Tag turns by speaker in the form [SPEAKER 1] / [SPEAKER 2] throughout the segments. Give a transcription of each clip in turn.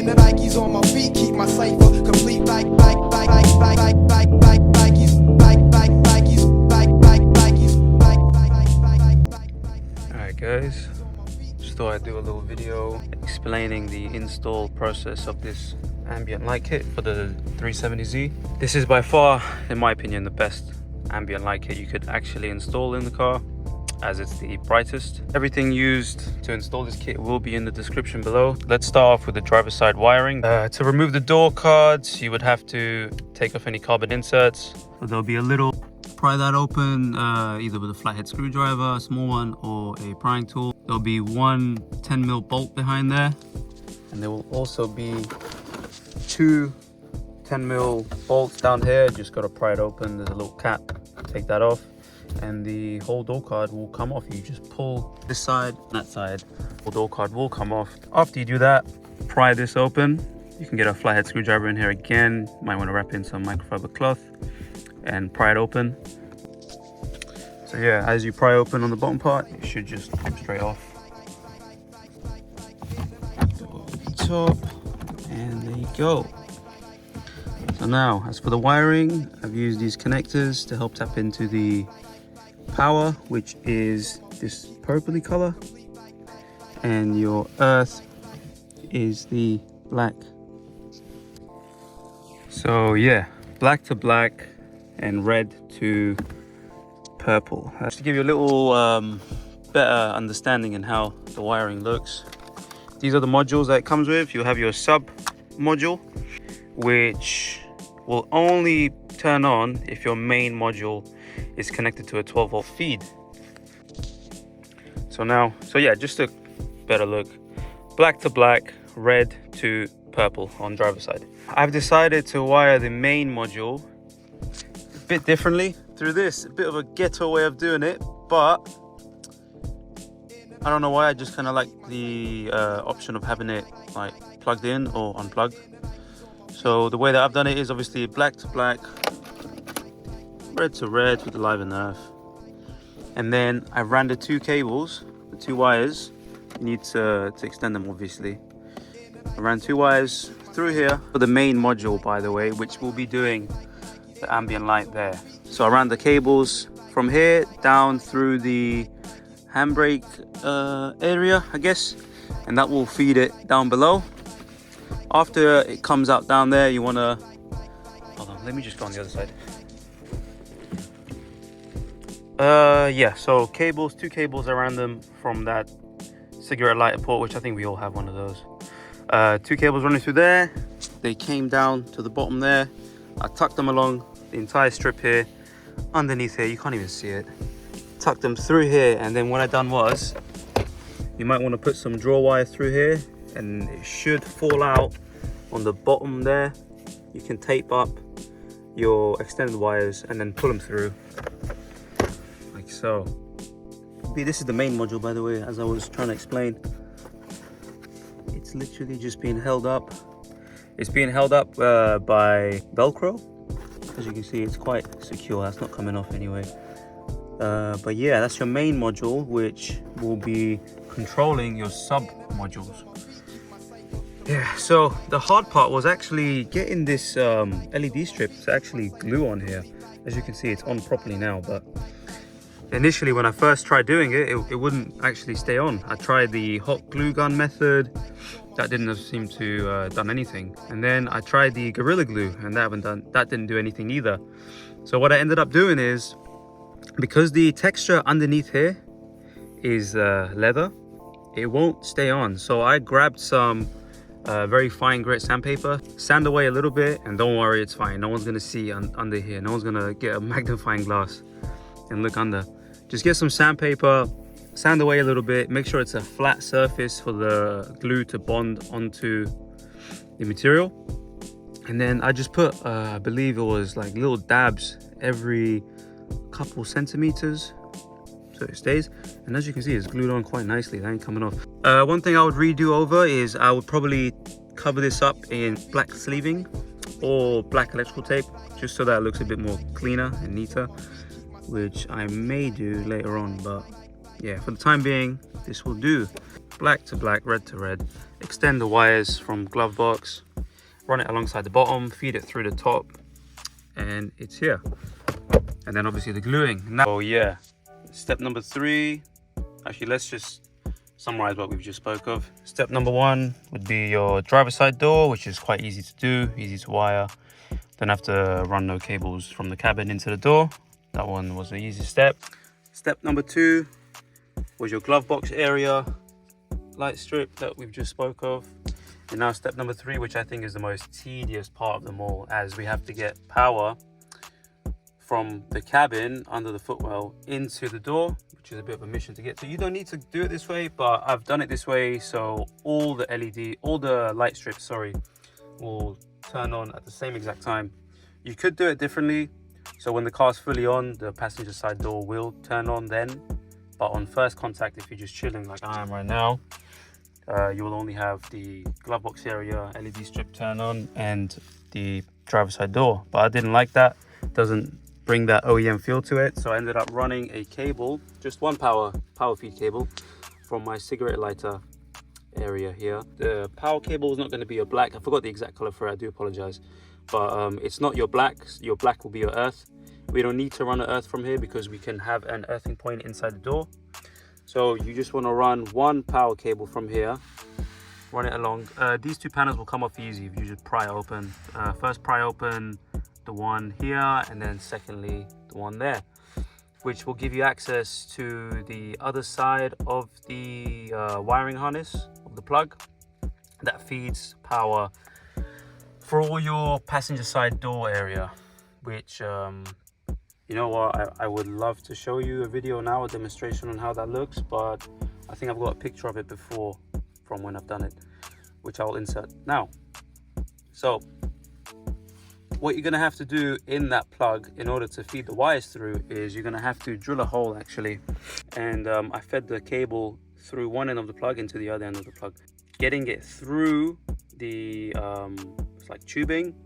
[SPEAKER 1] in the Nikes on my feet, keep my cipher complete.
[SPEAKER 2] Alright guys, just thought I'd do a little video explaining the install process of this ambient light kit for the 370Z. This is by far, in my opinion, the best ambient light kit you could actually install in the car, as it's the brightest. Everything used to install this kit will be in the description below. Let's start off with the driver's side wiring. To remove the door cards, you would have to take off any carbon inserts. So there'll be a little, pry that open either with a flathead screwdriver, a small one, or a prying tool. There'll be one 10mm bolt behind there, and there will also be two 10mm bolts down here. Just got to pry it open. There's a little cap, take that off, and the whole door card will come off. You just pull this side, that side, the door card will come off. After you do that, pry this open. You can get a flathead screwdriver in here again. Might want to wrap in some microfiber cloth and pry it open. So yeah, as you pry open on the bottom part, it should just come straight off. Go over the top, and there you go. So now, as for the wiring, I've used these connectors to help tap into the power, which is this purpley color, and your earth is the black. So yeah, black to black and red to purple. Just to give you a little better understanding in how the wiring looks, these are the modules that it comes with. You have your sub module, which will only turn on if your main module is connected to a 12-volt feed. So yeah, just a better look. Black to black, red to purple on driver's side. I've decided to wire the main module a bit differently through this. A bit of a ghetto way of doing it, but I don't know why. I just kind of like the option of having it like plugged in or unplugged. So the way that I've done it is obviously black to black, red to red with the live and earth. And then I ran the two cables, the two wires. You need to extend them obviously. I ran two wires through here for the main module, by the way, which will be doing the ambient light there. So I ran the cables from here down through the handbrake area, I guess, and that will feed it down below. After it comes out down there, you want to, hold on, let me just go on the other side. Yeah, so cables, two cables around them from that cigarette lighter port, which I think we all have one of those. Two cables running through there. They came down to the bottom there. I tucked them along the entire strip here. Underneath here, you can't even see it. Tucked them through here, and then what I done was, you might want to put some draw wire through here, and it should fall out on the bottom there. You can tape up your extended wires and then pull them through like so. This is the main module, by the way, as I was trying to explain. It's literally just being held up. It's being held up by Velcro. As you can see, it's quite secure. That's not coming off anyway. But yeah, that's your main module, which will be controlling your sub modules. Yeah, so the hard part was actually getting this LED strip to actually glue on here. As you can see, it's on properly now, but initially when I first tried doing it, it wouldn't actually stay on. I tried the hot glue gun method. That didn't seem to done anything. And then I tried the Gorilla Glue, and that didn't do anything either. So what I ended up doing is, because the texture underneath here is leather, it won't stay on. So I grabbed some very fine grit sandpaper, sand away a little bit, and don't worry, it's fine. No one's gonna see under here. No one's gonna get a magnifying glass and look under. Just get some sandpaper, sand away a little bit, make sure it's a flat surface for the glue to bond onto the material. And then I just put, I believe it was like little dabs every couple centimeters, so it stays. And as you can see, it's glued on quite nicely. That ain't coming off. One thing I would redo over is I would probably cover this up in black sleeving or black electrical tape, just so that it looks a bit more cleaner and neater, which I may do later on. But yeah, for the time being, this will do. black to black, red to red. Extend the wires from glove box, run it alongside the bottom, feed it through the top, and it's here. And then obviously the gluing. Now, oh yeah, step number 3. Actually, let's just summarize what we've just spoke of. Step number 1 would be your driver's side door, which is quite easy to do, easy to wire. Don't have to run no cables from the cabin into the door. That one was the easy step. Step number 2 was your glove box area light strip that we've just spoke of. And now step number 3, which I think is the most tedious part of them all, as we have to get power from the cabin under the footwell into the door, which is a bit of a mission to get to. You don't need to do it this way, but I've done it this way, so all the light strips, sorry, will turn on at the same exact time. You could do it differently, so when the car's fully on, the passenger side door will turn on then, but on first contact, if you're just chilling like I am right now, you will only have the glove box area LED strip turn on and the driver's side door. But I didn't like that. It doesn't bring that OEM feel to it, so I ended up running a cable, just one power feed cable from my cigarette lighter area here. The power cable is not going to be your black. I forgot the exact color for it, I do apologize, but it's not your black. Your black will be your earth. We don't need to run an earth from here because we can have an earthing point inside the door. So you just want to run one power cable from here, run it along. These 2 panels will come off easy if you just pry open. First pry open the one here, and then secondly the one there, which will give you access to the other side of the wiring harness of the plug that feeds power for all your passenger side door area, which you know what, I would love to show you a video now, a demonstration on how that looks, but I think I've got a picture of it before from when I've done it, which I'll insert now. So what you're going to have to do in that plug in order to feed the wires through is you're going to have to drill a hole actually, and I fed the cable through one end of the plug into the other end of the plug, getting it through the it's like tubing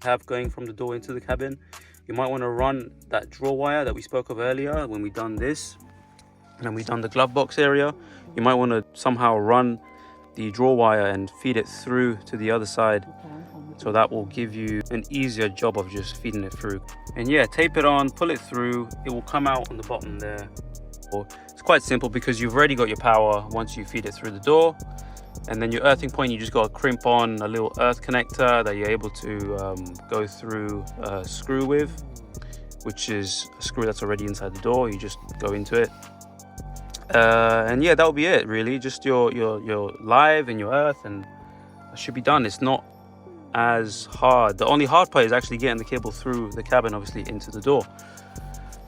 [SPEAKER 2] have going from the door into the cabin. You might want to run that draw wire that we spoke of earlier when we done this and we done the glove box area. You might want to somehow run the draw wire and feed it through to the other side, so that will give you an easier job of just feeding it through. And yeah, tape it on, pull it through, it will come out on the bottom there. It's quite simple because you've already got your power once you feed it through the door. And then your earthing point, you just got to crimp on a little earth connector that you're able to go through a screw with, which is a screw that's already inside the door. You just go into it. And yeah, that'll be it really. Just your live and your earth, and that should be done. It's not as hard. The only hard part is actually getting the cable through the cabin, obviously, into the door.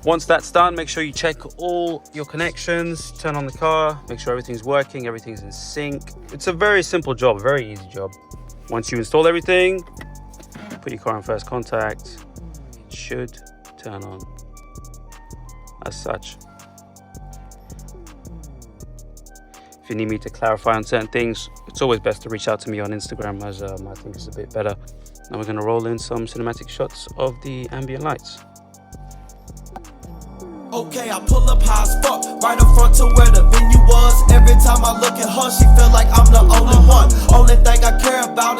[SPEAKER 2] Once that's done, make sure you check all your connections, turn on the car, make sure everything's working, everything's in sync. It's a very simple job, very easy job. Once you install everything, put your car in first contact, it should turn on as such. If you need me to clarify on certain things, it's always best to reach out to me on Instagram, as I think it's a bit better. Now we're going to roll in some cinematic shots of the ambient lights.
[SPEAKER 1] Okay, I pull up high as fuck, right up front to where the venue was. Every time I look at her, she feel like I'm the only one. Only thing I care about